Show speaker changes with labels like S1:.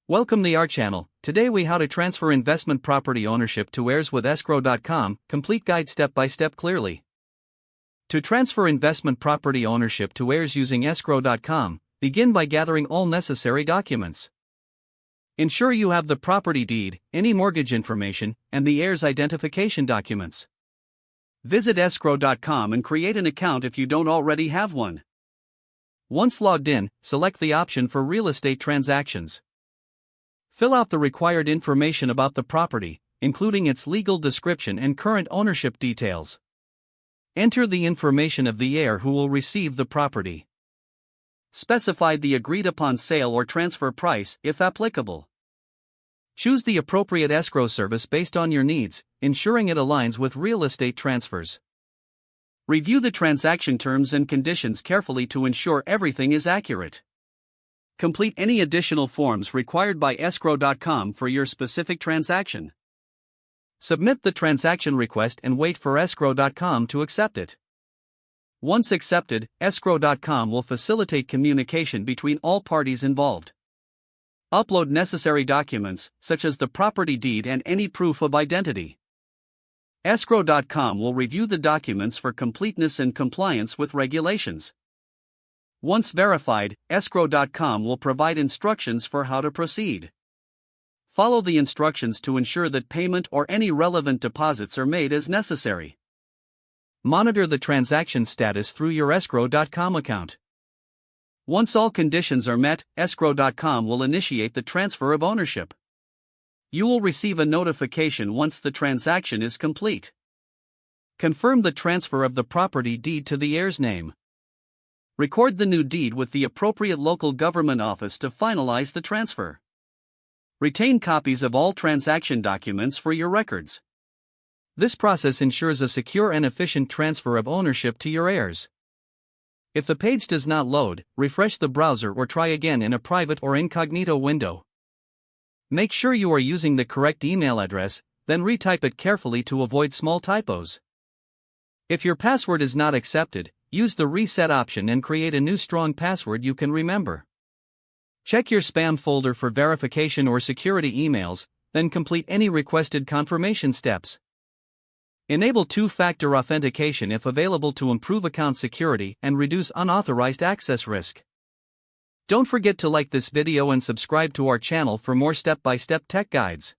S1: Welcome to our channel. Today we how to transfer investment property ownership to heirs with escrow.com, complete guide step by step clearly. To transfer investment property ownership to heirs using escrow.com, begin by gathering all necessary documents. Ensure you have the property deed, any mortgage information, and the heirs identification documents. Visit escrow.com and create an account if you don't already have one. Once logged in, select the option for real estate transactions. Fill out the required information about the property, including its legal description and current ownership details. Enter the information of the heir who will receive the property. Specify the agreed-upon sale or transfer price, if applicable. Choose the appropriate escrow service based on your needs, ensuring it aligns with real estate transfers. Review the transaction terms and conditions carefully to ensure everything is accurate. Complete any additional forms required by escrow.com for your specific transaction. Submit the transaction request and wait for escrow.com to accept it. Once accepted, escrow.com will facilitate communication between all parties involved. Upload necessary documents, such as the property deed and any proof of identity. Escrow.com will review the documents for completeness and compliance with regulations. Once verified, escrow.com will provide instructions for how to proceed. Follow the instructions to ensure that payment or any relevant deposits are made as necessary. Monitor the transaction status through your escrow.com account. Once all conditions are met, escrow.com will initiate the transfer of ownership. You will receive a notification once the transaction is complete. Confirm the transfer of the property deed to the heir's name. Record the new deed with the appropriate local government office to finalize the transfer. Retain copies of all transaction documents for your records. This process ensures a secure and efficient transfer of ownership to your heirs. If the page does not load, refresh the browser or try again in a private or incognito window. Make sure you are using the correct email address, then retype it carefully to avoid small typos. If your password is not accepted, use the reset option and create a new strong password you can remember. Check your spam folder for verification or security emails, then complete any requested confirmation steps. Enable two-factor authentication if available to improve account security and reduce unauthorized access risk. Don't forget to like this video and subscribe to our channel for more step-by-step tech guides.